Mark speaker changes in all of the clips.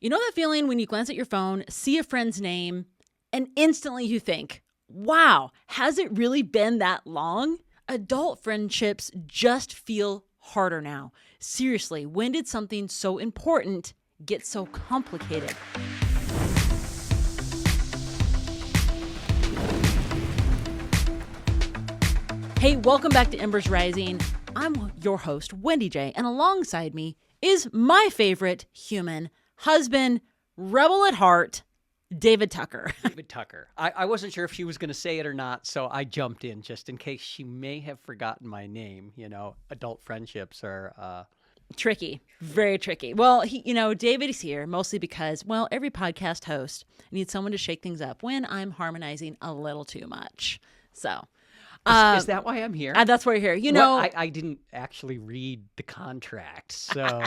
Speaker 1: You know that feeling when you glance at your phone, see a friend's name, and instantly you think, wow, has it really been that long? Adult friendships just feel harder now. Seriously, when did something so important get so complicated? Hey, welcome back to Embers Rising. I'm your host, Wendy J, and alongside me is my favorite human, husband, rebel at heart, David Tucker.
Speaker 2: David Tucker. I wasn't sure if she was going to say it or not, so I jumped in just in case she may have forgotten my name. You know, adult friendships are...
Speaker 1: Tricky. Very tricky. Well, David is here mostly because, every podcast host needs someone to shake things up when I'm harmonizing a little too much. So...
Speaker 2: is that why I'm here?
Speaker 1: That's why you're here.
Speaker 2: I didn't actually read the contract, so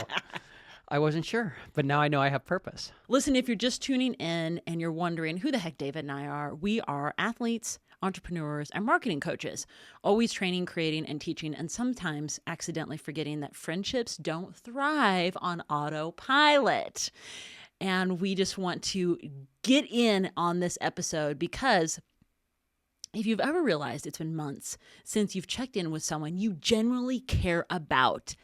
Speaker 2: I wasn't sure. But now I know I have purpose.
Speaker 1: Listen, if you're just tuning in and you're wondering who the heck David and I are, we are athletes, entrepreneurs, and marketing coaches, always training, creating, and teaching, and sometimes accidentally forgetting that friendships don't thrive on autopilot. And we just want to get in on this episode because if you've ever realized it's been months since you've checked in with someone you genuinely care about,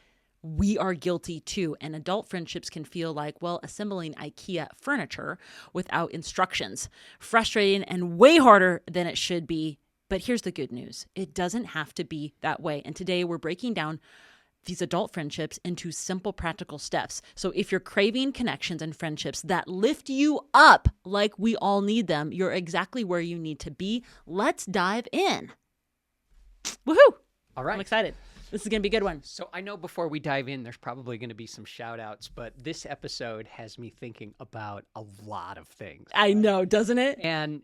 Speaker 1: we are guilty too. And adult friendships can feel like, assembling IKEA furniture without instructions. Frustrating and way harder than it should be. But here's the good news. It doesn't have to be that way. And today we're breaking down these adult friendships into simple, practical steps. So if you're craving connections and friendships that lift you up like we all need them, you're exactly where you need to be. Let's dive in. Woohoo!
Speaker 2: All right.
Speaker 1: I'm excited. This is going to be a good one.
Speaker 2: So I know before we dive in, there's probably going to be some shout outs, but this episode has me thinking about a lot of things.
Speaker 1: I know, doesn't it?
Speaker 2: And,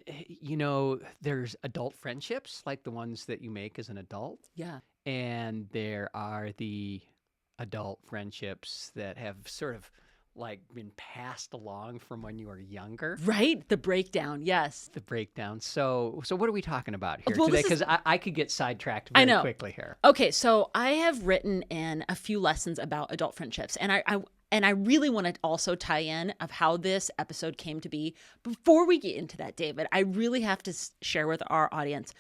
Speaker 2: there's adult friendships, like the ones that you make as an adult.
Speaker 1: Yeah.
Speaker 2: And there are the adult friendships that have sort of been passed along from when you were younger.
Speaker 1: Right? The breakdown. Yes.
Speaker 2: The breakdown. So what are we talking about here
Speaker 1: Well,
Speaker 2: today? Because I could get sidetracked
Speaker 1: I
Speaker 2: very
Speaker 1: know.
Speaker 2: quickly here.
Speaker 1: Okay. So I have written in a few lessons about adult friendships, and I really want to also tie in of how this episode came to be. Before we get into that, David, I really have to share with our audience,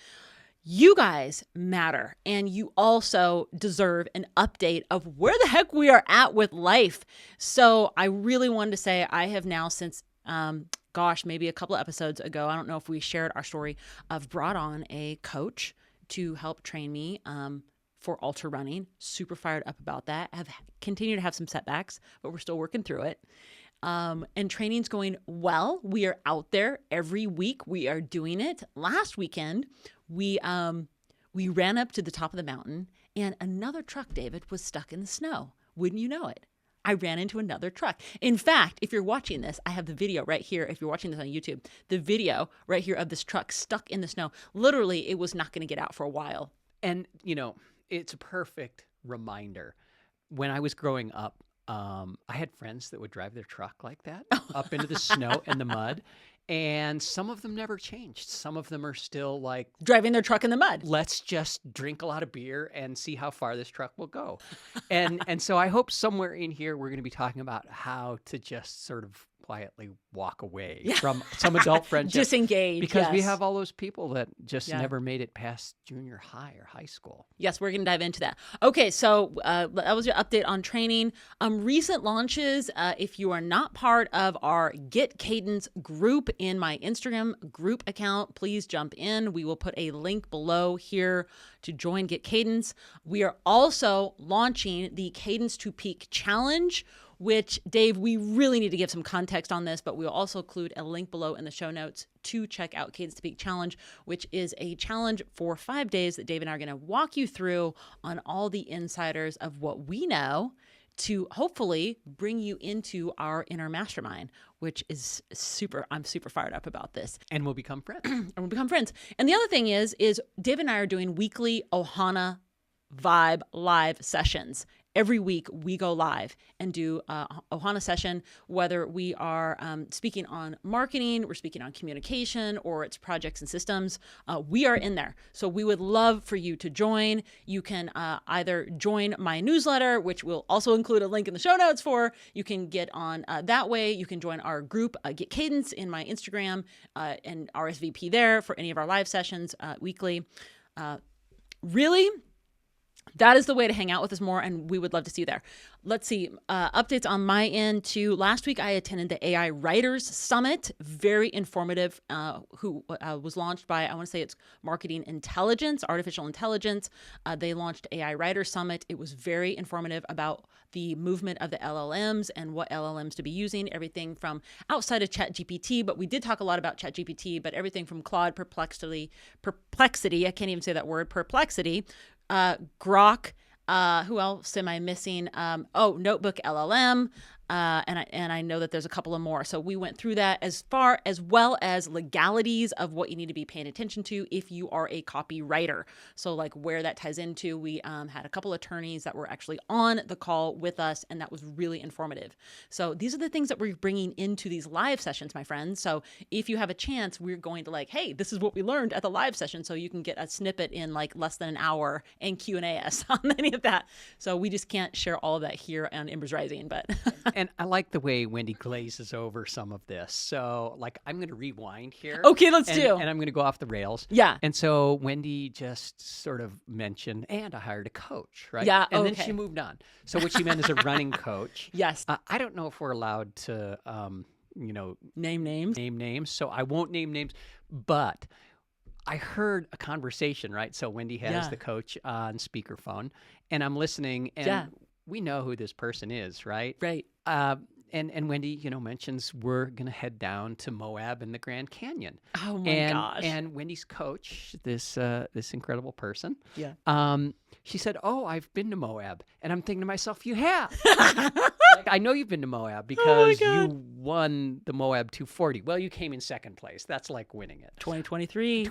Speaker 1: you guys matter, and you also deserve an update of where the heck we are at with life. So I really wanted to say I have now since, maybe a couple of episodes ago, I don't know if we shared our story, I've brought on a coach to help train me for ultra running. Super fired up about that. Have continued to have some setbacks, but we're still working through it. And training's going well. We are out there every week. We are doing it. Last weekend, we ran up to the top of the mountain, and another truck, David, was stuck in the snow. Wouldn't you know it? I ran into another truck. In fact, if you're watching this, I have the video right here. If you're watching this on YouTube, the video right here of this truck stuck in the snow. Literally, it was not going to get out for a while.
Speaker 2: And, it's a perfect reminder. When I was growing up, I had friends that would drive their truck like that up into the snow and the mud. And some of them never changed. Some of them are still
Speaker 1: driving their truck in the mud.
Speaker 2: Let's just drink a lot of beer and see how far this truck will go. And so I hope somewhere in here we're going to be talking about how to just sort of quietly walk away from some adult friendship.
Speaker 1: Disengage.
Speaker 2: Because we have all those people that just never made it past junior high or high school.
Speaker 1: Yes, we're going to dive into that. Okay, so that was your update on training. Recent launches, if you are not part of our Get Cadence group in my Instagram group account, please jump in. We will put a link below here to join Get Cadence. We are also launching the Cadence to Peak Challenge, which, Dave, we really need to give some context on this, but we'll also include a link below in the show notes to check out Cadence to Peak Challenge, which is a challenge for 5 days that Dave and I are going to walk you through on all the insiders of what we know to hopefully bring you into our inner mastermind, which is I'm super fired up about this.
Speaker 2: And we'll become friends.
Speaker 1: And the other thing is Dave and I are doing weekly Ohana Vibe live sessions. every week we go live and do a Ohana session, whether we are speaking on marketing, we're speaking on communication, or it's projects and systems. We are in there. So we would love for you to join. You can either join my newsletter, which will also include a link in the show notes for. You can get on that way. You can join our group, Get Cadence, in my Instagram and RSVP there for any of our live sessions weekly. Really, that is the way to hang out with us more, and we would love to see you there. Let's see, updates on my end too. Last week, I attended the AI Writers Summit, very informative, who was launched by, I want to say it's Marketing Intelligence, Artificial Intelligence. They launched AI Writers Summit. It was very informative about the movement of the LLMs and what LLMs to be using, everything from outside of ChatGPT, but we did talk a lot about ChatGPT, but everything from Claude, Perplexity, I can't even say that word, Perplexity, Grok, who else am I missing? Notebook LLM. And I know that there's a couple of more. So we went through that as well as legalities of what you need to be paying attention to if you are a copywriter. So like where that ties into, we had a couple attorneys that were actually on the call with us, and that was really informative. So these are the things that we're bringing into these live sessions, my friends. So if you have a chance, we're going to hey, this is what we learned at the live session. So you can get a snippet in less than an hour and Q&A us on any of that. So we just can't share all of that here on Embers Rising, but...
Speaker 2: And I like the way Wendy glazes over some of this. So, I'm going to rewind here.
Speaker 1: Okay, let's do.
Speaker 2: And I'm going to go off the rails.
Speaker 1: Yeah.
Speaker 2: And so Wendy just sort of mentioned, and I hired a coach, right?
Speaker 1: Yeah.
Speaker 2: And then she moved on. So what she meant is a running coach.
Speaker 1: Yes.
Speaker 2: I don't know if we're allowed to,
Speaker 1: name names.
Speaker 2: So I won't name names, but I heard a conversation, right? So Wendy has the coach on speakerphone, and I'm listening, and we know who this person is, right?
Speaker 1: Right.
Speaker 2: And Wendy, mentions we're going to head down to Moab and the Grand Canyon.
Speaker 1: Oh my gosh.
Speaker 2: And Wendy's coach, this incredible person, she said, "Oh, I've been to Moab." And I'm thinking to myself, "You have." I know you've been to Moab because you won the Moab 240. Well, you came in second place. That's like winning it.
Speaker 1: 2023.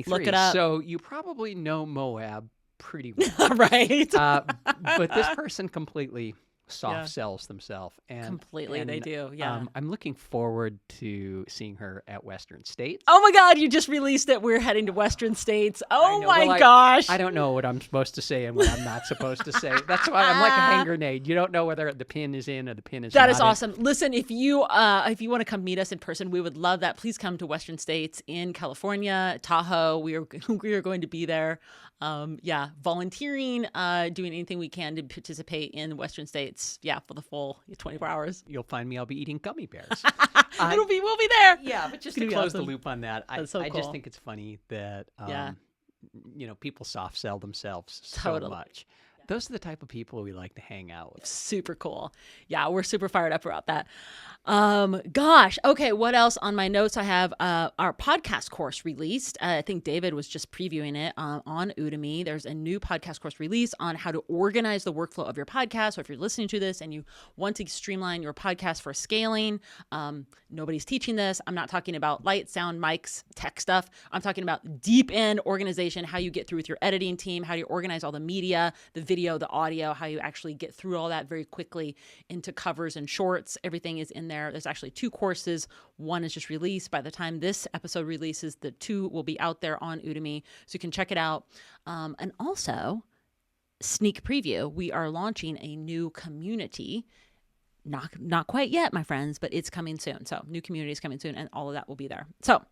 Speaker 2: Look
Speaker 1: it up.
Speaker 2: So you probably know Moab pretty well.
Speaker 1: Right.
Speaker 2: But this person completely soft sells themselves.
Speaker 1: Completely, they do, yeah.
Speaker 2: I'm looking forward to seeing her at Western States.
Speaker 1: Oh my God, you just released it. We're heading to Western States. Oh my gosh.
Speaker 2: I don't know what I'm supposed to say and what I'm not supposed to say. That's why I'm like a hand grenade. You don't know whether the pin is in or the pin is not.
Speaker 1: That is awesome. Listen, if you want to come meet us in person, we would love that. Please come to Western States in California, Tahoe. We are going to be there. Volunteering, doing anything we can to participate in Western States. For the full 24 hours.
Speaker 2: You'll find me. I'll be eating gummy bears.
Speaker 1: We'll be there.
Speaker 2: Yeah, but just to close the loop on that, I
Speaker 1: cool.
Speaker 2: just think it's funny that people soft sell themselves so much. Those are the type of people we like to hang out with.
Speaker 1: Super cool. Yeah, we're super fired up about that. Gosh. Okay, what else on my notes? I have our podcast course released. I think David was just previewing it on Udemy. There's a new podcast course release on how to organize the workflow of your podcast. So if you're listening to this and you want to streamline your podcast for scaling, nobody's teaching this. I'm not talking about light, sound, mics, tech stuff. I'm talking about deep end organization, how you get through with your editing team, how you organize all the media, the video, the audio, how you actually get through all that very quickly into covers and shorts. Everything is in there. There's actually 2 courses. One is just released. By the time this episode releases, the 2 will be out there on Udemy, so you can check it out. And also, sneak preview, we are launching a new community. Not quite yet, my friends, but it's coming soon. So new community is coming soon, and all of that will be there. So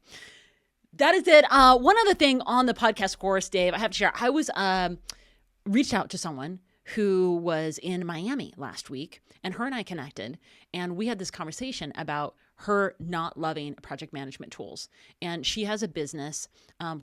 Speaker 1: that is it. One other thing on the podcast course, Dave, I have to share. I was reached out to someone who was in Miami last week, and her and I connected, and we had this conversation about her not loving project management tools. And she has a business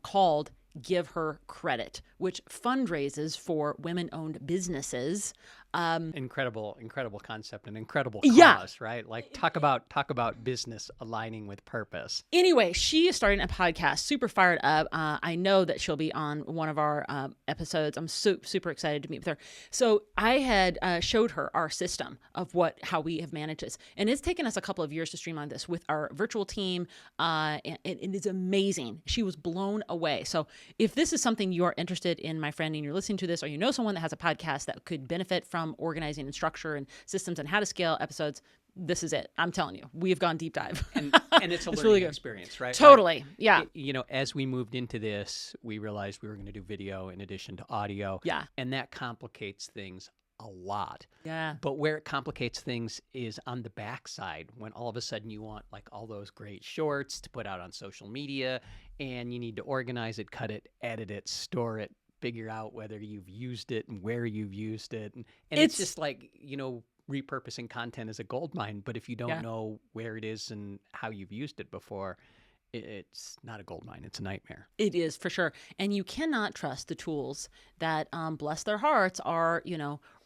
Speaker 1: called Give Her Credit, which fundraises for women-owned businesses.
Speaker 2: Incredible concept and incredible cause, right? Talk about business aligning with purpose.
Speaker 1: Anyway, she is starting a podcast, super fired up. I know that she'll be on one of our episodes. I'm super excited to meet with her. So I had showed her our system of how we have managed this. And it's taken us a couple of years to streamline this with our virtual team. And it is amazing. She was blown away. So if this is something you are interested in, my friend, and you're listening to this, or you know someone that has a podcast that could benefit from from organizing and structure and systems and how to scale episodes, this is it. I'm telling you, we have gone deep dive.
Speaker 2: And it's a learning
Speaker 1: really good
Speaker 2: experience, right?
Speaker 1: Totally. Yeah.
Speaker 2: As we moved into this, we realized we were going to do video in addition to audio.
Speaker 1: Yeah.
Speaker 2: And that complicates things a lot.
Speaker 1: Yeah.
Speaker 2: But where it complicates things is on the backside, when all of a sudden you want like all those great shorts to put out on social media, and you need to organize it, cut it, edit it, store it, figure out whether you've used it and where you've used it. And it's just like, repurposing content is a gold mine, but if you don't know where it is and how you've used it before, it's not a gold mine. It's a nightmare.
Speaker 1: It is, for sure. And you cannot trust the tools that, bless their hearts, are,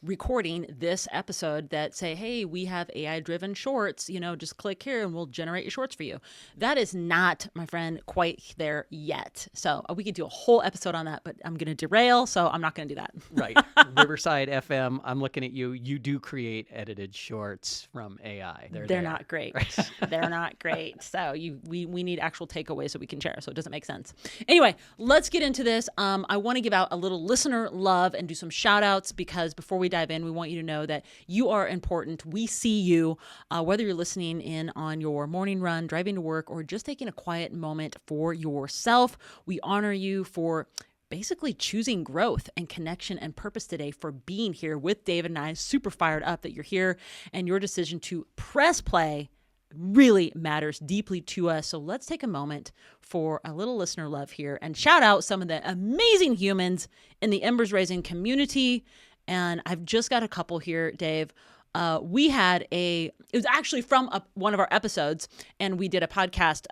Speaker 1: recording this episode that say, hey, we have AI-driven shorts, just click here and we'll generate your shorts for you. That is not, my friend, quite there yet. So we could do a whole episode on that, but I'm going to derail, so I'm not going to do that.
Speaker 2: Right. Riverside FM, I'm looking at you. You do create edited shorts from AI.
Speaker 1: They're not great. They're not great. So we need actual takeaways so we can share, so it doesn't make sense. Anyway, let's get into this. I want to give out a little listener love and do some shout outs, because before we dive in, we want you to know that you are important. We see you, whether you're listening in on your morning run, driving to work, or just taking a quiet moment for yourself. We honor you for basically choosing growth and connection and purpose today, for being here with David and I. Super fired up that you're here, and your decision to press play really matters deeply to us. So let's take a moment for a little listener love here and shout out some of the amazing humans in the Embers Rising community. And I've just got a couple here, Dave. We had it was actually from one of our episodes, and we did a podcast.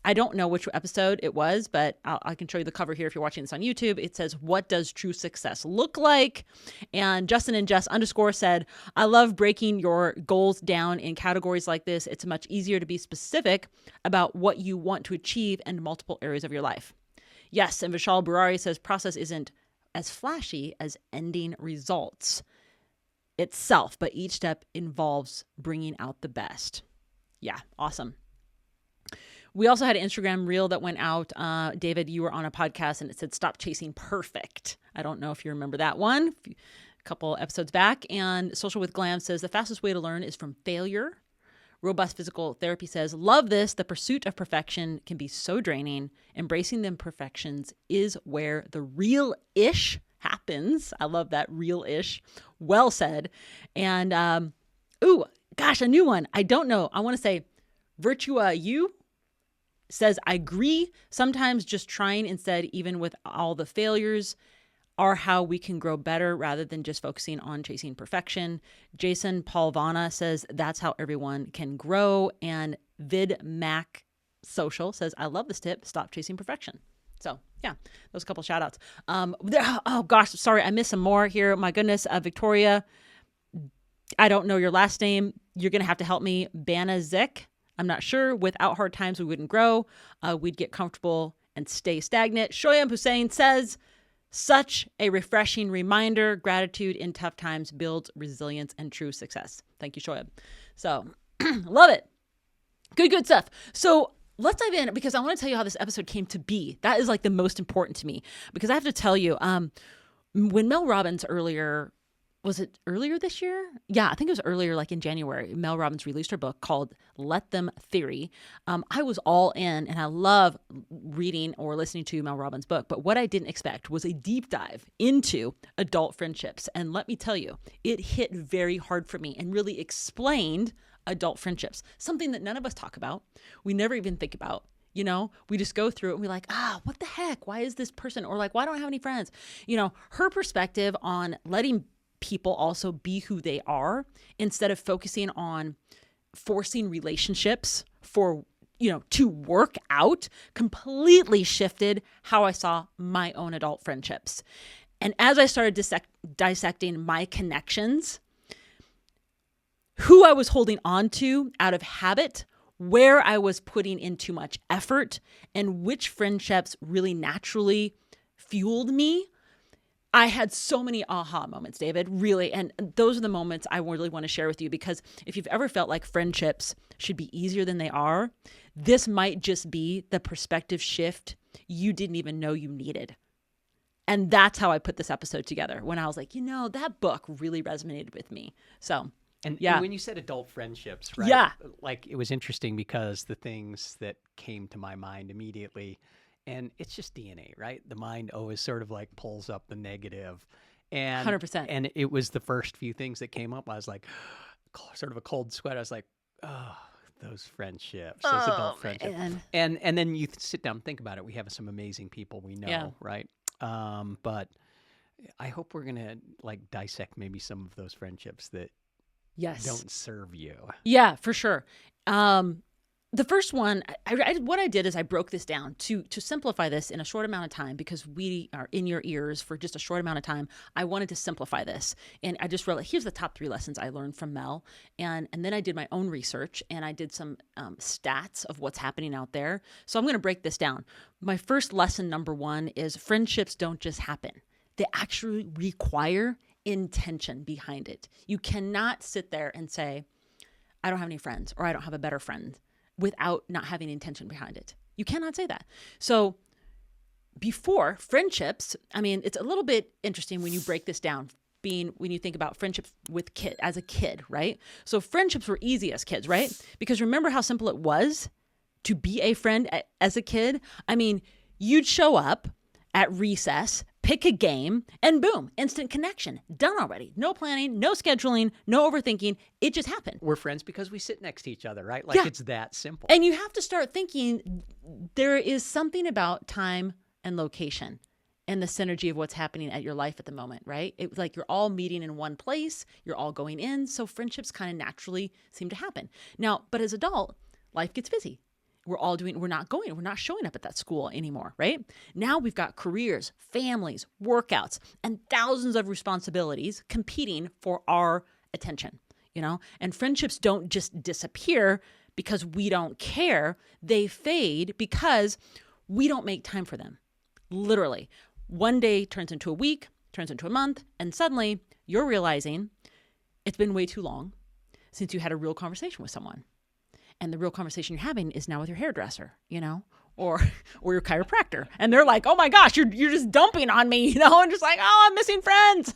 Speaker 1: I don't know which episode it was, but I can show you the cover here if you're watching this on YouTube. It says, "What does true success look like?" And Justin and Jess _ said, "I love breaking your goals down in categories like this. It's much easier to be specific about what you want to achieve in multiple areas of your life." Yes, and Vishal Burari says, "Process isn't as flashy as ending results itself, but each step involves bringing out the best." Yeah, awesome. We also had an Instagram reel that went out. David, you were on a podcast and it said, "Stop chasing perfect." I don't know if you remember that one, a couple episodes back. And Social with Glam says, "The fastest way to learn is from failure." Robust Physical Therapy says, "Love this. The pursuit of perfection can be so draining. Embracing the imperfections is where the real-ish happens." I love that, real-ish. Well said. And, a new one. I don't know. I want to say Virtua U says, "I agree. Sometimes just trying instead, even with all the failures, are how we can grow better rather than just focusing on chasing perfection." Jason Paulvana says, "That's how everyone can grow." And Vid Mac Social says, "I love this tip. Stop chasing perfection." So yeah, those couple shout outs. Oh gosh, sorry, I missed some more here. My goodness, Victoria, I don't know your last name. You're going to have to help me. Banazik. I'm not sure. "Without hard times, we wouldn't grow. We'd get comfortable and stay stagnant." Shoyam Hussein says, "Such a refreshing reminder. Gratitude in tough times builds resilience and true success." Thank you, Shoyam. So love it. Good stuff. So let's dive in, because I want to tell you how this episode came to be. That is like the most important to me, because I have to tell you, when Mel Robbins was it earlier this year? Yeah, I think it was earlier, like in January. Mel Robbins released her book called Let Them Theory. I was all in, and I love reading or listening to Mel Robbins' book. But what I didn't expect was a deep dive into adult friendships. And let me tell you, it hit very hard for me and really explained adult friendships, something that none of us talk about. We never even think about. We just go through it and we're like, what the heck? Why is this person? Or like, why don't I have any friends? Her perspective on letting people also be who they are, instead of focusing on forcing relationships to work out, completely shifted how I saw my own adult friendships. And as I started dissecting my connections, who I was holding on to out of habit, where I was putting in too much effort, and which friendships really naturally fueled me, I had so many aha moments, David, really. And those are the moments I really want to share with you, because if you've ever felt like friendships should be easier than they are, this might just be the perspective shift you didn't even know you needed. And that's how I put this episode together when I was like, that book really resonated with me. So,
Speaker 2: and
Speaker 1: yeah.
Speaker 2: when you said adult friendships, right?
Speaker 1: Yeah.
Speaker 2: Like, it was interesting because the things that came to my mind immediately, and it's just DNA, right? The mind always sort of like pulls up the negative. And
Speaker 1: 100%.
Speaker 2: And it was the first few things that came up. I was like, sort of a cold sweat. I was like, oh, those friendships, those adult friendships.
Speaker 1: Man.
Speaker 2: And then you sit down and think about it. We have some amazing people we know, right? But I hope we're going to like dissect maybe some of those friendships that don't serve you.
Speaker 1: Yeah, for sure. The first one, what I did is I broke this down to simplify this in a short amount of time, because we are in your ears for just a short amount of time. I wanted to simplify this. And I just realized, here's the top 3 lessons I learned from Mel. And then I did my own research, and I did some stats of what's happening out there. So I'm going to break this down. My first lesson, number 1, is friendships don't just happen. They actually require intention behind it. You cannot sit there and say, I don't have any friends, or I don't have a better friend, without not having intention behind it. You cannot say that. So before friendships, I mean, it's a little bit interesting when you break this down, when you think about friendships with as a kid, right? So friendships were easy as kids, right? Because remember how simple it was to be a friend as a kid? I mean, you'd show up at recess, pick a game, and boom, instant connection. Done already. No planning, no scheduling, no overthinking. It just happened.
Speaker 2: We're friends because we sit next to each other, right? Like, it's that simple.
Speaker 1: And you have to start thinking there is something about time and location and the synergy of what's happening at your life at the moment, right? It's like you're all meeting in one place, you're all going in, so friendships kind of naturally seem to happen. Now, but as adult, life gets busy. We're not showing up at that school anymore, right? Now we've got careers, families, workouts, and thousands of responsibilities competing for our attention, And friendships don't just disappear because we don't care. They fade because we don't make time for them. Literally. One day turns into a week, turns into a month, and suddenly you're realizing it's been way too long since you had a real conversation with someone. And the real conversation you're having is now with your hairdresser, or your chiropractor. And they're like, oh my gosh, you're just dumping on me, and just like, oh, I'm missing friends.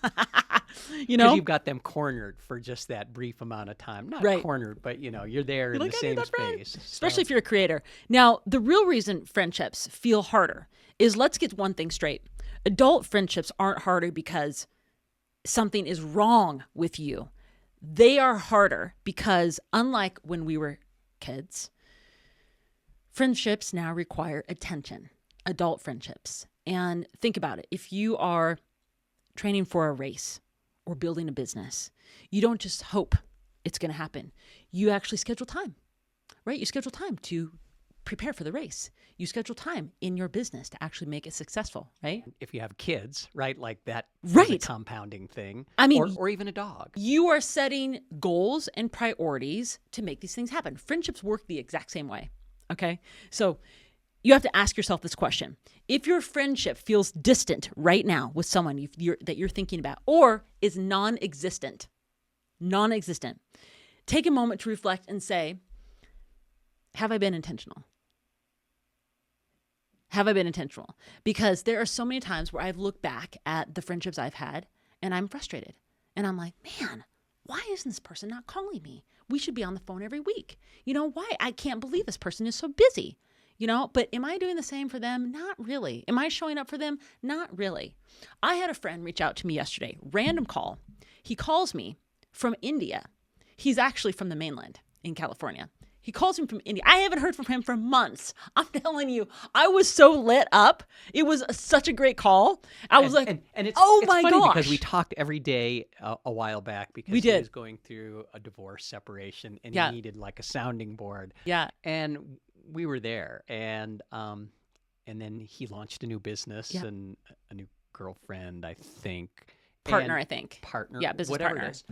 Speaker 2: Because you've got them cornered for just that brief amount of time. Not cornered, but you're there in the same space.
Speaker 1: Especially if you're a creator. Now, the real reason friendships feel harder is, let's get one thing straight. Adult friendships aren't harder because something is wrong with you. They are harder because, unlike when we were kids, friendships now require attention, adult friendships. And think about it. If you are training for a race or building a business, you don't just hope it's going to happen. You actually schedule time, right? You schedule time to prepare for the race. You schedule time in your business to actually make it successful, right?
Speaker 2: If you have kids, right, like that
Speaker 1: right.
Speaker 2: is a compounding thing.
Speaker 1: I mean,
Speaker 2: or even a dog.
Speaker 1: You are setting goals and priorities to make these things happen. Friendships work the exact same way, okay? So you have to ask yourself this question. If your friendship feels distant right now with someone that you're thinking about, or is non-existent, take a moment to reflect and say, have I been intentional? Have I been intentional? Because there are so many times where I've looked back at the friendships I've had and I'm frustrated. And I'm like, man, why isn't this person not calling me? We should be on the phone every week. Why? I can't believe this person is so busy. But am I doing the same for them? Not really. Am I showing up for them? Not really. I had a friend reach out to me yesterday, random call. He calls me from India. He's actually from the mainland in California. He calls him from India. I haven't heard from him for months. I'm telling you, I was so lit up. It was such a great call. I was like,
Speaker 2: and it's
Speaker 1: my
Speaker 2: funny
Speaker 1: gosh.
Speaker 2: Because we talked every day a while back because he was going through a divorce separation and he needed like a sounding board.
Speaker 1: Yeah.
Speaker 2: And we were there. And then he launched a new business and a new girlfriend, I think.
Speaker 1: Partner. Yeah, business
Speaker 2: whatever
Speaker 1: partner.
Speaker 2: It is.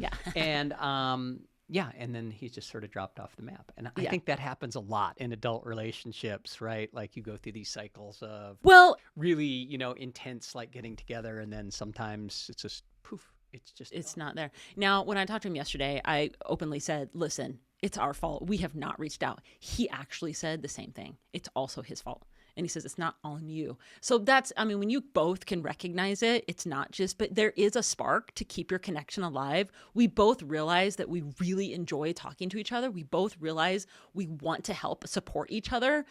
Speaker 1: Yeah.
Speaker 2: And then he just sort of dropped off the map. And I think that happens a lot in adult relationships, right? Like you go through these cycles of really, intense, like getting together. And then sometimes it's just poof, it's
Speaker 1: not there. Now, when I talked to him yesterday, I openly said, listen, it's our fault. We have not reached out. He actually said the same thing. It's also his fault. And he says, it's not on you. So that's, I mean, when you both can recognize it, it's not just, but there is a spark to keep your connection alive. We both realize that we really enjoy talking to each other. We both realize we want to help support each other.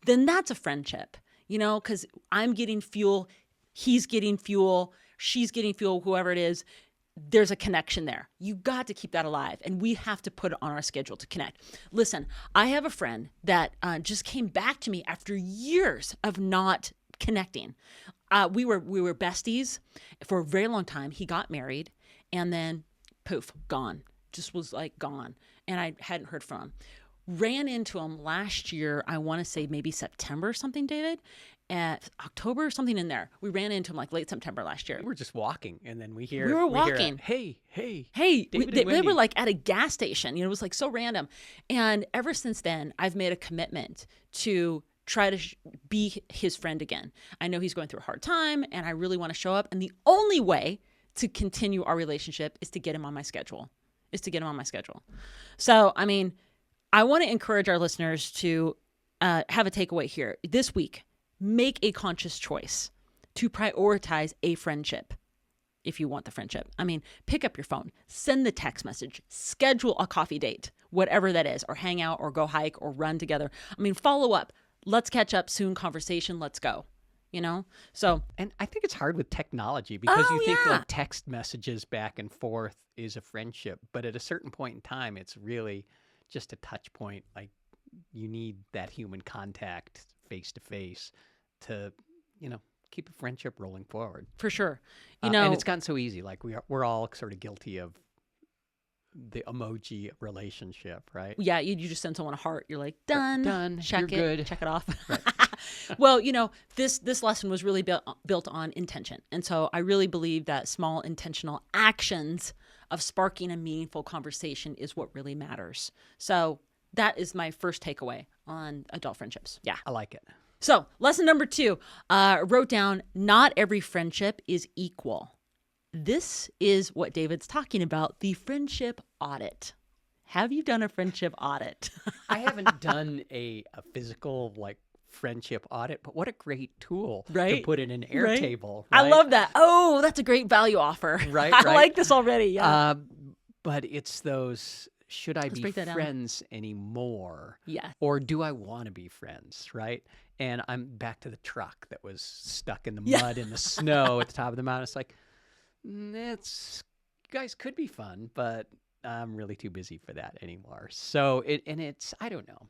Speaker 1: Then that's a friendship, you know, because I'm getting fuel, he's getting fuel, she's getting fuel, whoever it is. There's a connection there. You got to keep that alive, and we have to put it on our schedule to connect. Listen, I have a friend that just came back to me after years of not connecting. We were besties for a very long time. He got married, and then poof, gone. Just was like gone, and I hadn't heard from him. Ran into him last year. I want to say maybe September or something, David. At October or something in there. We ran into him like late September last year.
Speaker 2: We were just walking, and then we hear...
Speaker 1: We were walking.
Speaker 2: Hey,
Speaker 1: David
Speaker 2: and
Speaker 1: they were
Speaker 2: Wendy.
Speaker 1: like at a gas station. You know, it was like so random. And ever since then, I've made a commitment to try to be his friend again. I know he's going through a hard time, and I really want to show up. And the only way to continue our relationship is to get him on my schedule. So, I mean, I want to encourage our listeners to have a takeaway here. This week, make a conscious choice to prioritize a friendship if you want the friendship. I mean, pick up your phone, send the text message, schedule a coffee date, whatever that is, or hang out or go hike or run together. I mean, follow up. Let's catch up soon conversation. Let's go. You know? So,
Speaker 2: and I think it's hard with technology because you think like text messages back and forth is a friendship, but at a certain point in time, it's really just a touch point. Like you need that human contact face to face to, you know, keep a friendship rolling forward.
Speaker 1: For sure. You know,
Speaker 2: and it's gotten so easy. Like we're all sort of guilty of the emoji relationship, right?
Speaker 1: Yeah, you just send someone a heart. You're like, done. Check
Speaker 2: You're
Speaker 1: it.
Speaker 2: good.
Speaker 1: Check it off.
Speaker 2: Right.
Speaker 1: Well, you know, this lesson was really built on intention. And so I really believe that small intentional actions of sparking a meaningful conversation is what really matters. So that is my first takeaway on adult friendships. Yeah.
Speaker 2: I like it.
Speaker 1: So lesson number 2, wrote down, not every friendship is equal. This is what David's talking about, the friendship audit. Have you done a friendship audit?
Speaker 2: I haven't done a physical like friendship audit, but what a great tool to put in an Airtable. Right?
Speaker 1: I love that. Oh, that's a great value offer.
Speaker 2: Right.
Speaker 1: I like this already. Yeah.
Speaker 2: But it's those, should I be friends anymore?
Speaker 1: Yeah.
Speaker 2: Or do I want to be friends? Right. And I'm back to the truck that was stuck in the mud and the snow at the top of the mountain. It's like, you guys could be fun, but I'm really too busy for that anymore. So I don't know.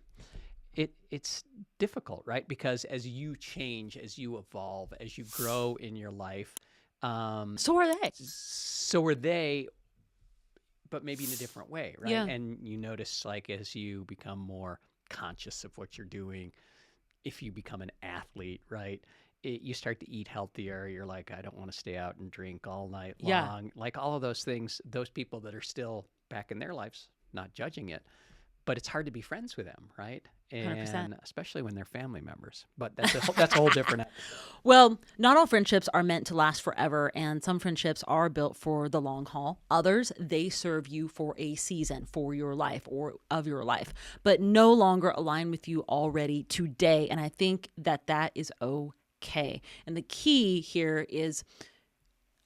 Speaker 2: It's difficult, right? Because as you change, as you evolve, as you grow in your life,
Speaker 1: so are they,
Speaker 2: but maybe in a different way, right?
Speaker 1: Yeah.
Speaker 2: And you notice, like, as you become more conscious of what you're doing, if you become an athlete, right? You start to eat healthier. You're like, I don't want to stay out and drink all night long.
Speaker 1: Yeah.
Speaker 2: Like all of those things, those people that are still back in their lives, not judging it, but it's hard to be friends with them, right? And
Speaker 1: 100%.
Speaker 2: especially when they're family members. But that's a whole different.
Speaker 1: Well, not all friendships are meant to last forever, and some friendships are built for the long haul. Others, they serve you for a season, for your life or of your life, but no longer align with you already today. And I think that is okay. And the key here is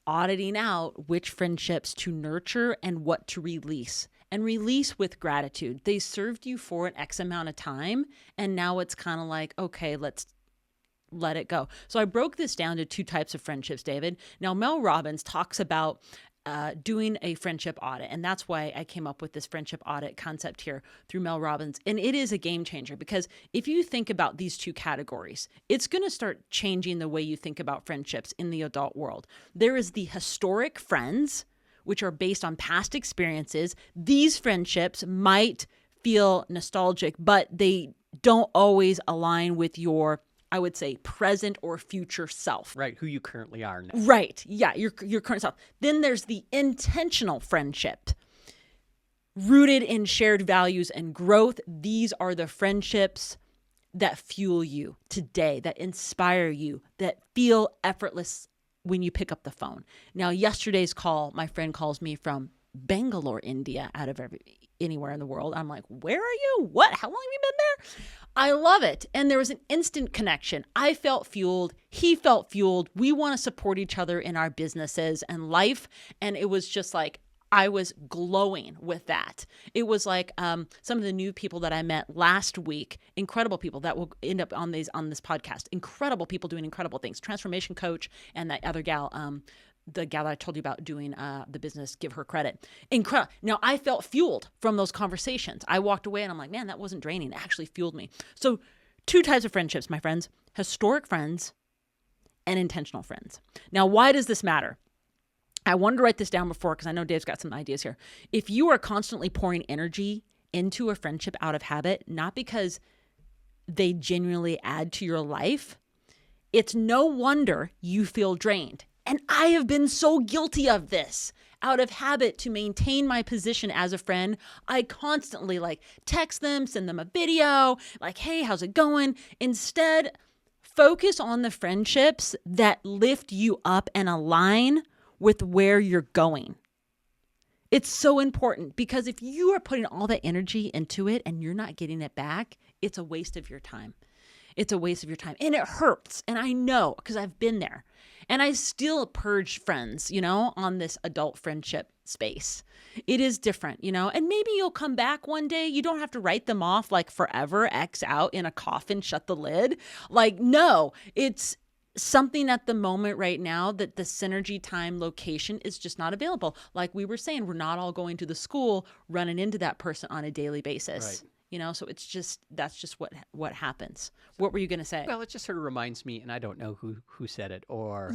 Speaker 1: auditing out which friendships to nurture and what to release. And release with gratitude. They served you for an X amount of time, and now it's kind of like, okay, let's let it go. So I broke this down to 2 types of friendships, David. Now, Mel Robbins talks about doing a friendship audit, and that's why I came up with this friendship audit concept here through Mel Robbins. And it is a game changer, because if you think about these 2 categories, it's going to start changing the way you think about friendships in the adult world. There is the historic friends, which are based on past experiences. These friendships might feel nostalgic, but they don't always align with your, I would say, present or future self.
Speaker 2: Right, who you currently are now.
Speaker 1: Right, yeah, your current self. Then there's the intentional friendship, rooted in shared values and growth. These are the friendships that fuel you today, that inspire you, that feel effortless when you pick up the phone. Now, yesterday's call, my friend calls me from Bangalore, India, out of anywhere in the world. I'm like, where are you? What? How long have you been I love it. And there was an instant connection. I felt fueled. He felt fueled. We want to support each other in our businesses and life. And it was just like, I was glowing with that. It was like some of the new people that I met last week, incredible people that will end up on this podcast, incredible people doing incredible things. Transformation coach and that other gal, the gal that I told you about doing the business, give her credit. Incredible. Now, I felt fueled from those conversations. I walked away and I'm like, man, that wasn't draining. It actually fueled me. So 2 types of friendships, my friends, historic friends and intentional friends. Now, why does this matter? I wanted to write this down before because I know Dave's got some ideas here. If you are constantly pouring energy into a friendship out of habit, not because they genuinely add to your life, it's no wonder you feel drained. And I have been so guilty of this. Out of habit, to maintain my position as a friend, I constantly text them, send them a video, hey, how's it going? Instead, focus on the friendships that lift you up and align with where you're going. It's so important because if you are putting all that energy into it and you're not getting it back, it's a waste of your time. It's a waste of your time. And it hurts. And I know because I've been there. And I still purge friends, on this adult friendship space. It is different, and maybe you'll come back one day. You don't have to write them off forever, X out in a coffin, shut the lid. No, it's something at the moment right now that the synergy time location is just not available. Like we were saying, we're not all going to the school running into that person on a daily basis. Right. So that's just what happens. What were you going to say?
Speaker 2: Well, it just sort of reminds me, and I don't know who said it, or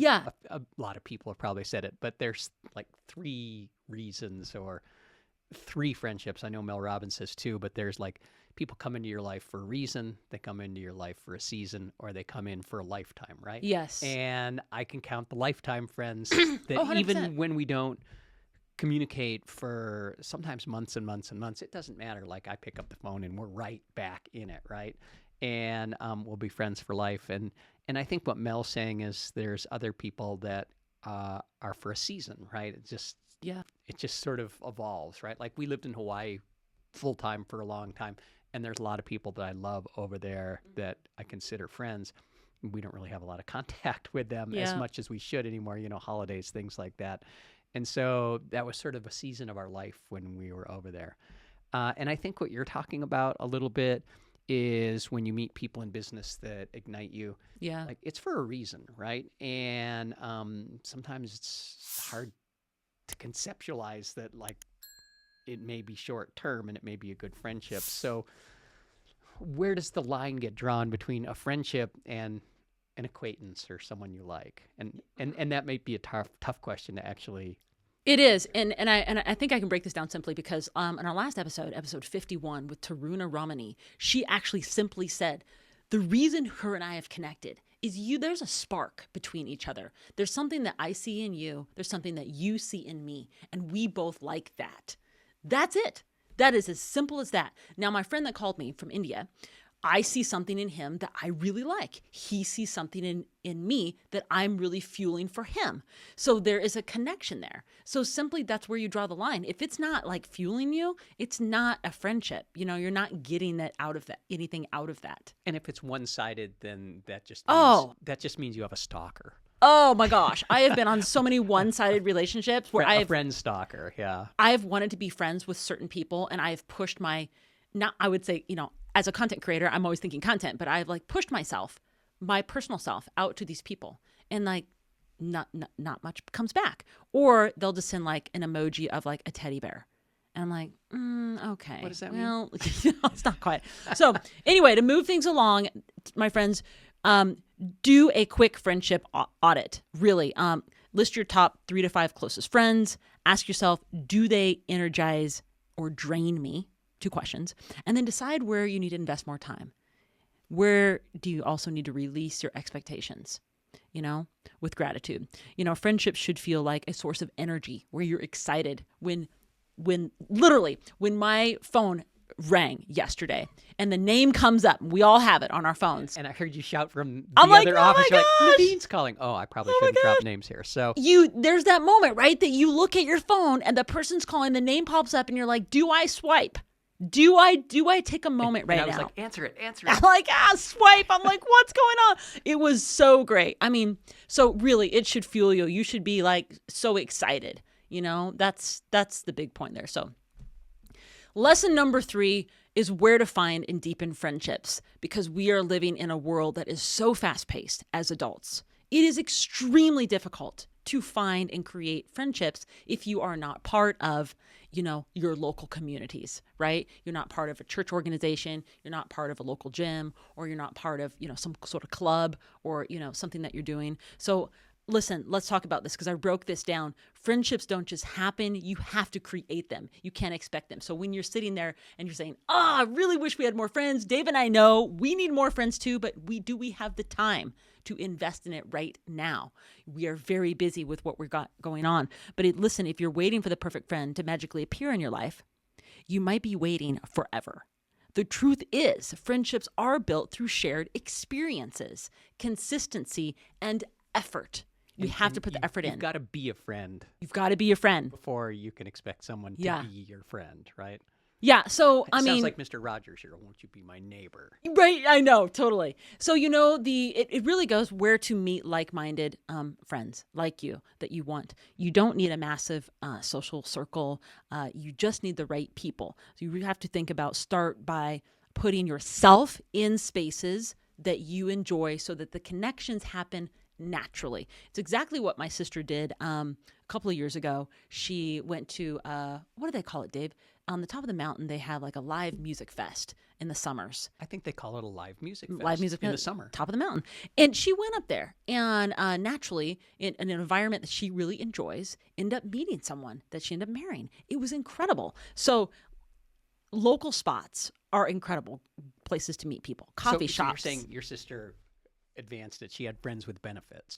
Speaker 2: a lot of people have probably said it, but there's 3 reasons or 3 friendships. I know Mel Robbins says 2, but there's people come into your life for a reason, they come into your life for a season, or they come in for a lifetime, right?
Speaker 1: Yes.
Speaker 2: And I can count the lifetime friends that
Speaker 1: 100%.
Speaker 2: Even when we don't communicate for sometimes months and months and months, it doesn't matter. I pick up the phone and we're right back in it, right? And we'll be friends for life. And I think what Mel's saying is there's other people that are for a season, right? It just sort of evolves, right? We lived in Hawaii full time for a long time. And there's a lot of people that I love over there that I consider friends. We don't really have a lot of contact with them as much as we should anymore, holidays, things like that. And so that was sort of a season of our life when we were over there. And I think what you're talking about a little bit is when you meet people in business that ignite you.
Speaker 1: Yeah.
Speaker 2: It's for a reason, right? And sometimes it's hard to conceptualize that, it may be short term and it may be a good friendship. So where does the line get drawn between a friendship and an acquaintance or someone you like? And that might be a tough question to actually.
Speaker 1: It is. And I think I can break this down simply because in our last episode 51 with Taruna Ramani, she actually simply said, the reason her and I have connected is there's a spark between each other. There's something that I see in you. There's something that you see in me. And we both like that. That's it. That is as simple as that. Now, my friend that called me from India, I see something in him that I really like. He sees something in me that I'm really fueling for him. So there is a connection there. So simply that's where you draw the line. If it's not fueling you, it's not a friendship. You're not getting that anything out of that.
Speaker 2: And if it's one-sided, then that just means you have a stalker.
Speaker 1: Oh my gosh. I have been on so many one-sided relationships where
Speaker 2: a friend stalker, yeah.
Speaker 1: I've wanted to be friends with certain people and I have pushed I would say, as a content creator, I'm always thinking content, but I've pushed myself, my personal self out to these people and not much comes back. Or they'll just send an emoji of a teddy bear. And I'm okay.
Speaker 2: What does that mean?
Speaker 1: Well, it's not quite. So anyway, to move things along, my friends, do a quick friendship audit. Really, list your top 3 to 5 closest friends. Ask yourself, do they energize or drain me? 2 questions. And then decide where you need to invest more time. Where do you also need to release your expectations, with gratitude? Friendships should feel like a source of energy where you're excited when my phone rang yesterday and the name comes up. We all have it on our phones.
Speaker 2: And I heard you shout from the
Speaker 1: I'm
Speaker 2: other
Speaker 1: oh
Speaker 2: office.
Speaker 1: My
Speaker 2: You're
Speaker 1: gosh.
Speaker 2: Nadine's calling. Oh, I probably shouldn't drop names here. So
Speaker 1: there's that moment, right? That you look at your phone and the person's calling, the name pops up and you're like, do I swipe? Do I take a moment
Speaker 2: And
Speaker 1: right
Speaker 2: I was
Speaker 1: now?
Speaker 2: like, answer it.
Speaker 1: I'm like, swipe. I'm like, what's going on? It was so great. I mean, so really, it should fuel you. You should be like so excited. That's the big point there. So lesson number 3 is where to find and deepen friendships, because we are living in a world that is so fast-paced as adults. It is extremely difficult to find and create friendships if you are not part of, your local communities, right? You're not part of a church organization, you're not part of a local gym, or you're not part of, some sort of club or, something that you're doing. So listen, let's talk about this, because I broke this down. Friendships don't just happen. You have to create them. You can't expect them. So when you're sitting there and you're saying, I really wish we had more friends. Dave and I know we need more friends too, but do we have the time to invest in it right now? We are very busy with what we've got going on. But listen, if you're waiting for the perfect friend to magically appear in your life, you might be waiting forever. The truth is, friendships are built through shared experiences, consistency, and effort. You have to put the effort in.
Speaker 2: You've got to be a friend.
Speaker 1: You've got to be a friend
Speaker 2: before you can expect someone to be your friend, right?
Speaker 1: Yeah. So,
Speaker 2: sounds like Mr. Rogers here. Won't you be my neighbor?
Speaker 1: Right. I know. Totally. So, it really goes where to meet like-minded friends like you that you want. You don't need a massive social circle. You just need the right people. So you have to think about, start by putting yourself in spaces that you enjoy so that the connections happen naturally. It's exactly what my sister did a couple of years ago. She went to, what do they call it, Dave? On the top of the mountain, they have like a live music fest in the summers.
Speaker 2: I think they call it a live music fest.
Speaker 1: Live music
Speaker 2: in
Speaker 1: fest,
Speaker 2: the summer.
Speaker 1: Top of the mountain. And she went up there and naturally, in an environment that she really enjoys, ended up meeting someone that she ended up marrying. It was incredible. So local spots are incredible places to meet people. Coffee shops.
Speaker 2: So you're saying your sister advanced it. She had friends with benefits.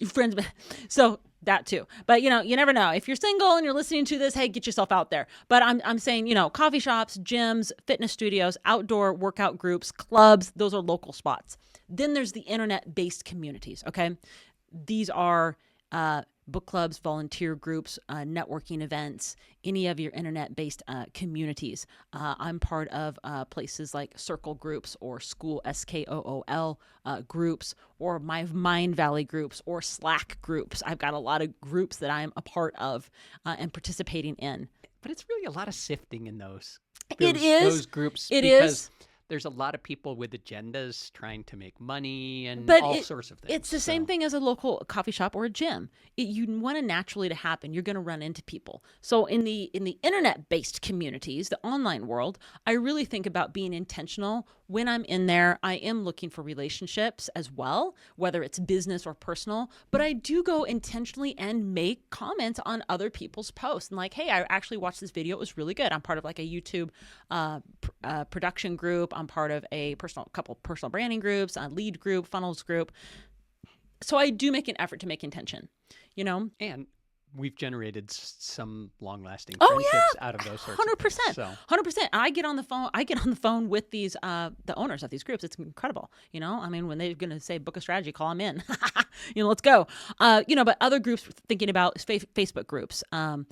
Speaker 1: So that too. But you never know. If you're single and you're listening to this, hey, get yourself out there. But I'm saying, coffee shops, gyms, fitness studios, outdoor workout groups, clubs, those are local spots. Then there's the internet-based communities, okay? These are book clubs, volunteer groups, networking events, any of your internet-based communities. I'm part of places like Circle groups or School, SKOOL groups, or my Mind Valley groups or Slack groups. I've got a lot of groups that I'm a part of and participating in.
Speaker 2: But it's really a lot of sifting in those groups.
Speaker 1: It
Speaker 2: because
Speaker 1: is.
Speaker 2: There's a lot of people with agendas trying to make money and sorts of things.
Speaker 1: It's the same thing as a local coffee shop or a gym. You want it naturally to happen. You're going to run into people. So in the internet-based communities, the online world, I really think about being intentional. When I'm in there, I am looking for relationships as well, whether it's business or personal. But I do go intentionally and make comments on other people's posts. And like, hey, I actually watched this video. It was really good. I'm part of like a YouTube production group. I'm part of a couple personal branding groups, a lead group, funnels group. So I do make an effort to make intention,
Speaker 2: And we've generated some long-lasting
Speaker 1: Oh
Speaker 2: friendships
Speaker 1: yeah,
Speaker 2: out of those sorts
Speaker 1: 100%,
Speaker 2: of things.
Speaker 1: 100%. I get on the phone with these the owners of these groups. It's incredible. I mean, when they're going to say book a strategy, call them in. Let's go. But other groups thinking about Facebook groups. Sally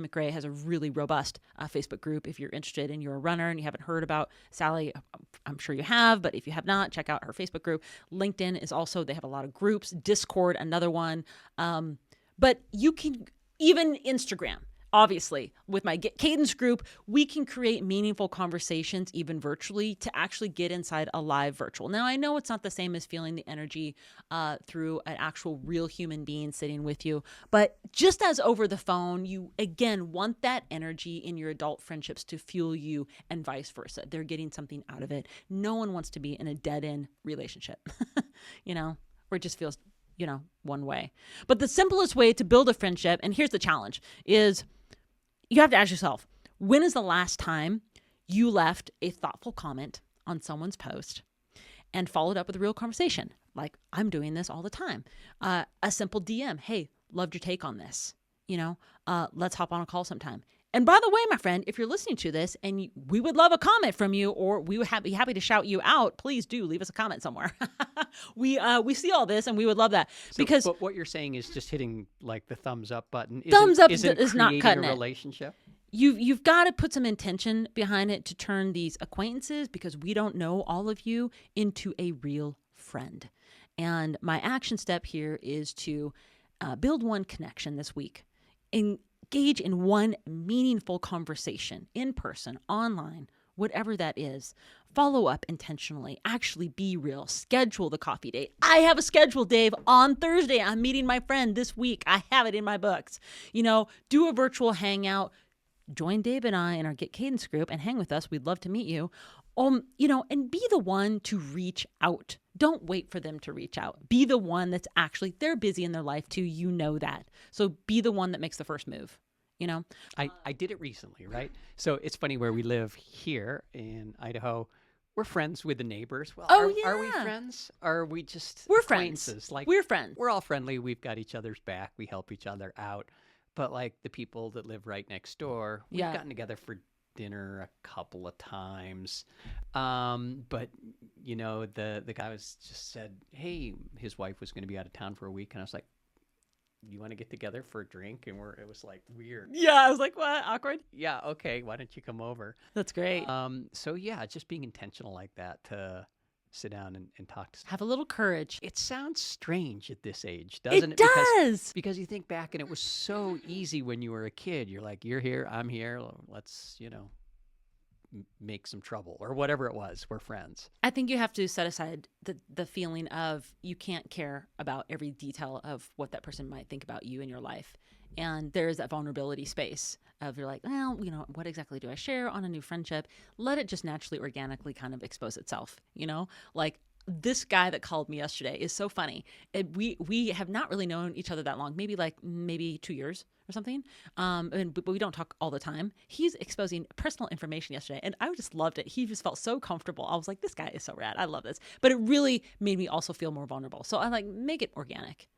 Speaker 1: McRae has a really robust Facebook group. If you're interested and you're a runner and you haven't heard about Sally, I'm sure you have, but if you have not, check out her Facebook group. LinkedIn is also, they have a lot of groups. Discord, another one. But you can, even Instagram, obviously, with my Cadence group, we can create meaningful conversations, even virtually, to actually get inside a live virtual. Now, I know it's not the same as feeling the energy through an actual real human being sitting with you, but just as over the phone, you, again, want that energy in your adult friendships to fuel you and vice versa. They're getting something out of it. No one wants to be in a dead-end relationship, where it just feels one way. But the simplest way to build a friendship, and here's the challenge, is you have to ask yourself, when is the last time you left a thoughtful comment on someone's post and followed up with a real conversation? Like, I'm doing this all the time. A simple DM, hey, loved your take on this. Let's hop on a call sometime. And by the way, my friend, if you're listening to this and we would love a comment from you, or we would be happy to shout you out, please do leave us a comment somewhere. We see all this and we would love that. Because
Speaker 2: but what you're saying is just hitting like the thumbs up button.
Speaker 1: Thumbs up
Speaker 2: isn't
Speaker 1: is not cutting
Speaker 2: a
Speaker 1: it.
Speaker 2: relationship.
Speaker 1: you've got to put some intention behind it to turn these acquaintances, because we don't know all of you, into a real friend. And my action step here is to build one connection this week. Engage in one meaningful conversation, in person, online, whatever that is. Follow up intentionally. Actually be real. Schedule the coffee date. I have a schedule, Dave. On Thursday, I'm meeting my friend this week. I have it in my books. Do a virtual hangout. Join Dave and I in our Get Cadence group and hang with us. We'd love to meet you. And be the one to reach out. Don't wait for them to reach out. Be the one that's actually, they're busy in their life too. You know that. So be the one that makes the first move.
Speaker 2: I did it recently, right? So it's funny, where we live here in Idaho, we're friends with the neighbors. Well, are we friends? Or are we just
Speaker 1: we're
Speaker 2: acquaintances?
Speaker 1: Friends. We're friends.
Speaker 2: We're all friendly. We've got each other's back. We help each other out. But like the people that live right next door, we've gotten together for dinner a couple of times. But the guy just said, hey, his wife was going to be out of town for a week. And I was like, you want to get together for a drink? And it was like weird.
Speaker 1: Yeah, I was like, what? Awkward?
Speaker 2: Yeah, okay, why don't you come over?
Speaker 1: That's great.
Speaker 2: So yeah, just being intentional like that to sit down and talk to someone.
Speaker 1: Have a little courage.
Speaker 2: It sounds strange at this age, doesn't it?
Speaker 1: It does.
Speaker 2: Because you think back, and it was so easy when you were a kid. You're like, you're here, I'm here, let's, make some trouble, or whatever it was. We're friends.
Speaker 1: I think you have to set aside the feeling of you can't care about every detail of what that person might think about you in your life. And there's that vulnerability space of, you're like, well, what exactly do I share on a new friendship? Let it just naturally, organically kind of expose itself, like this guy that called me yesterday is so funny. We have not really known each other that long, maybe 2 years or something. But we don't talk all the time. He's exposing personal information yesterday, and I just loved it. He just felt so comfortable. I was like, this guy is so rad. I love this. But it really made me also feel more vulnerable. So I make it organic,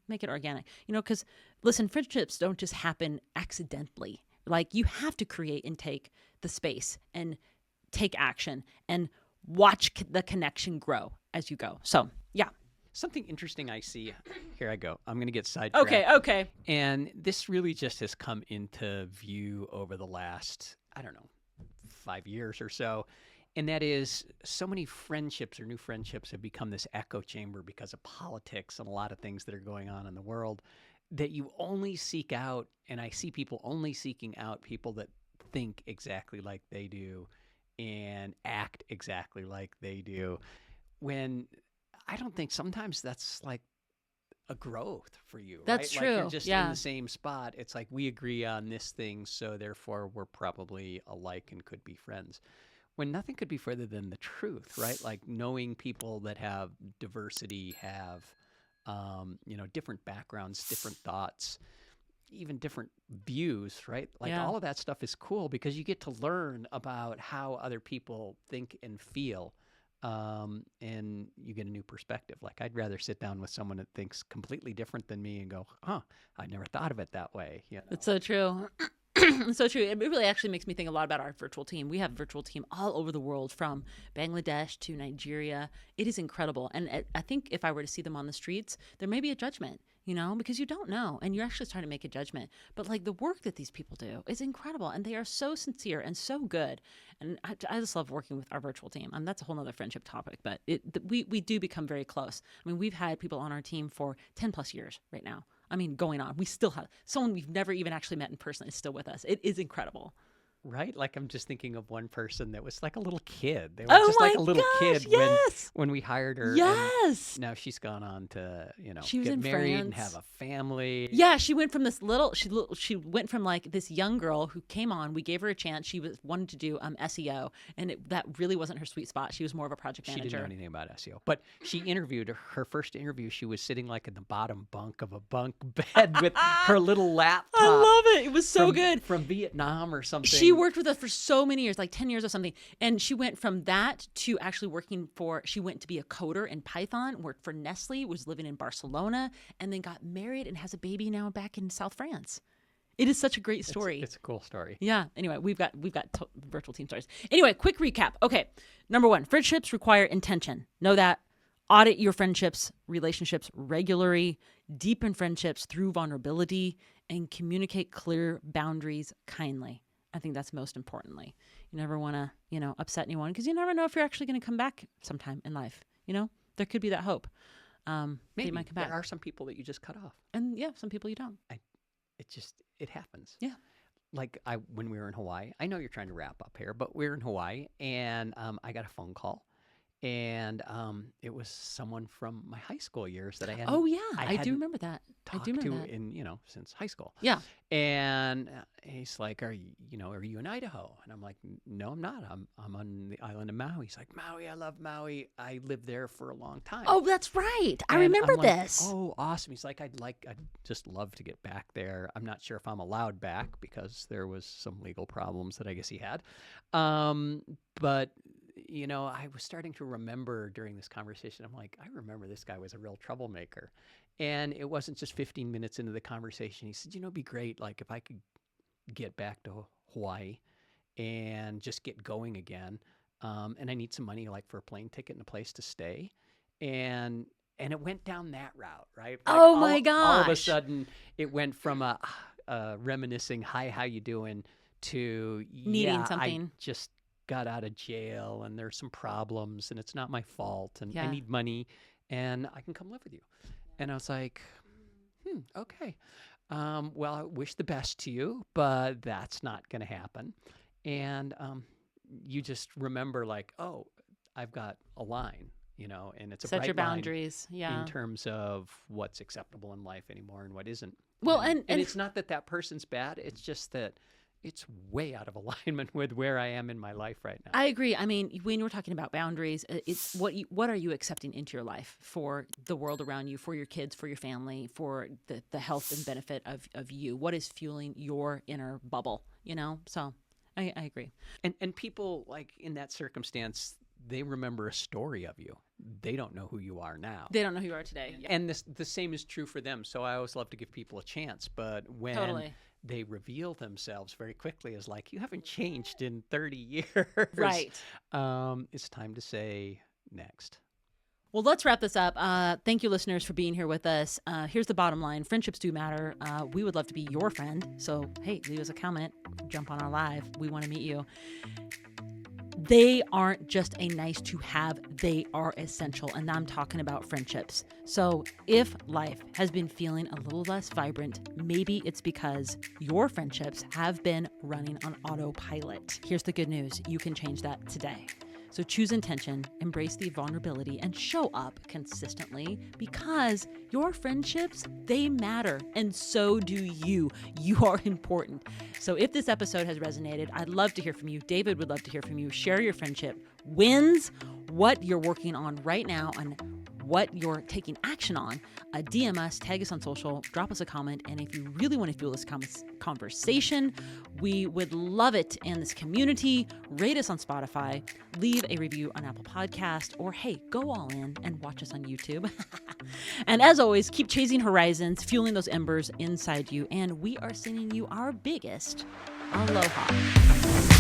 Speaker 1: make it organic, because listen, friendships don't just happen accidentally. Like, you have to create and take the space and take action and watch the connection grow as you go. So, yeah.
Speaker 2: Something interesting I see, here I go. I'm going to get sidetracked.
Speaker 1: Okay.
Speaker 2: And this really just has come into view over the last, 5 years or so. And that is, so many friendships or new friendships have become this echo chamber because of politics and a lot of things that are going on in the world, that you only seek out, and I see people only seeking out people that think exactly like they do and act exactly like they do, when I don't think sometimes that's like a growth for you.
Speaker 1: That's
Speaker 2: right?
Speaker 1: true.
Speaker 2: Like, you're just
Speaker 1: yeah.
Speaker 2: in the same spot. It's like, we agree on this thing, so therefore we're probably alike and could be friends. When nothing could be further than the truth, right? Like, knowing people that have diversity, have different backgrounds, different thoughts, even different views, right? Like, all of that stuff is cool because you get to learn about how other people think and feel, and you get a new perspective. Like, I'd rather sit down with someone that thinks completely different than me and go, I never thought of it that way.
Speaker 1: It's so true. It's so true. It really actually makes me think a lot about our virtual team. We have a virtual team all over the world, from Bangladesh to Nigeria. It is incredible. And I think if I were to see them on the streets, there may be a judgment, because you don't know, and you're actually starting to make a judgment. But like, the work that these people do is incredible, and they are so sincere and so good. And I just love working with our virtual team. And that's a whole nother friendship topic, but we do become very close. I mean, we've had people on our team for 10 plus years right now. Going on. We still have someone we've never even actually met in person is still with us. It is incredible.
Speaker 2: Right? Like, I'm just thinking of one person that was like a little kid. They were
Speaker 1: Oh
Speaker 2: just
Speaker 1: my
Speaker 2: like a little
Speaker 1: gosh,
Speaker 2: kid
Speaker 1: yes.
Speaker 2: when we hired her.
Speaker 1: Yes.
Speaker 2: And now she's gone on to,
Speaker 1: she was
Speaker 2: get
Speaker 1: in
Speaker 2: married
Speaker 1: France.
Speaker 2: and have a family.
Speaker 1: Yeah, she went from she went from like this young girl who came on. We gave her a chance. She wanted to do SEO, and that really wasn't her sweet spot. She was more of a project manager.
Speaker 2: She didn't know anything about SEO, but she interviewed her first interview. She was sitting like in the bottom bunk of a bunk bed with her little laptop.
Speaker 1: I love it. It was so good.
Speaker 2: From Vietnam or something.
Speaker 1: She worked with us for so many years, like 10 years or something. And she went from that to actually she went to be a coder in Python, worked for Nestle, was living in Barcelona, and then got married and has a baby now back in South France. It is such a great story.
Speaker 2: It's a cool story.
Speaker 1: Yeah. Anyway, we've got virtual team stories. Anyway, quick recap. Okay. Number 1, friendships require intention. Know that. Audit your relationships regularly. Deepen friendships through vulnerability, and communicate clear boundaries kindly. I think that's most importantly. You never want to, upset anyone because you never know if you're actually going to come back sometime in life. There could be that hope. That
Speaker 2: Maybe
Speaker 1: you might come back.
Speaker 2: there are some people that you just cut off.
Speaker 1: And yeah, some people you don't.
Speaker 2: It happens.
Speaker 1: Yeah.
Speaker 2: Like when we were in Hawaii, I know you're trying to wrap up here, but we were in Hawaii and I got a phone call. And it was someone from my high school years that I had.
Speaker 1: Oh yeah, I do remember that.
Speaker 2: Talked to in since high school.
Speaker 1: Yeah.
Speaker 2: And he's like, "Are you in Idaho?" And I'm like, "No, I'm not. I'm on the island of Maui." He's like, "Maui, I love Maui. I lived there for a long time."
Speaker 1: Oh, that's right. I
Speaker 2: And
Speaker 1: remember
Speaker 2: I'm like,
Speaker 1: this.
Speaker 2: Oh, awesome. He's like, I'd just love to get back there. I'm not sure if I'm allowed back because there was some legal problems that I guess he had. But I was starting to remember during this conversation, I'm like, I remember this guy was a real troublemaker. And it wasn't just 15 minutes into the conversation. He said, it'd be great, like, if I could get back to Hawaii and just get going again. And I need some money, like, for a plane ticket and a place to stay. And it went down that route, right? Like,
Speaker 1: oh, my gosh.
Speaker 2: All of a sudden, it went from a reminiscing, hi, how you doing, to
Speaker 1: needing something.
Speaker 2: I just got out of jail and there's some problems and it's not my fault and I need money and I can come live with you. And I was like, okay. Well, I wish the best to you, but that's not going to happen. And you just remember like, oh, I've got a line, and it's a
Speaker 1: set
Speaker 2: bright
Speaker 1: your
Speaker 2: line
Speaker 1: boundaries. Yeah.
Speaker 2: in terms of what's acceptable in life anymore and what isn't.
Speaker 1: Well,
Speaker 2: and it's not that person's bad. It's just that it's way out of alignment with where I am in my life right now.
Speaker 1: I agree. I mean, when we're talking about boundaries, it's what are you accepting into your life for the world around you, for your kids, for your family, for the health and benefit of you? What is fueling your inner bubble, So I agree.
Speaker 2: And people, like, in that circumstance, they remember a story of you. They don't know who you are now.
Speaker 1: They don't know who you are today. Yeah.
Speaker 2: And the same is true for them. So I always love to give people a chance. But when they reveal themselves very quickly as like, you haven't changed in 30 years.
Speaker 1: Right.
Speaker 2: It's time to say next.
Speaker 1: Well, let's wrap this up. Thank you, listeners, for being here with us. Here's the bottom line. Friendships do matter. We would love to be your friend. So, hey, leave us a comment. Jump on our live. We want to meet you. They aren't just a nice to have. They are essential. And I'm talking about friendships. So if life has been feeling a little less vibrant, maybe it's because your friendships have been running on autopilot. Here's the good news. You can change that today. So choose intention, embrace the vulnerability, and show up consistently because your friendships, they matter. And so do you. You are important. So if this episode has resonated, I'd love to hear from you. David would love to hear from you. Share your friendship wins, what you're working on right now, and what you're taking action on. DM us, tag us on social, drop us a comment. And if you really want to fuel this conversation, we would love it in this community. Rate us on Spotify, leave a review on Apple Podcast, or hey, go all in and watch us on YouTube. And as always, keep chasing horizons, fueling those embers inside you. And we are sending you our biggest aloha.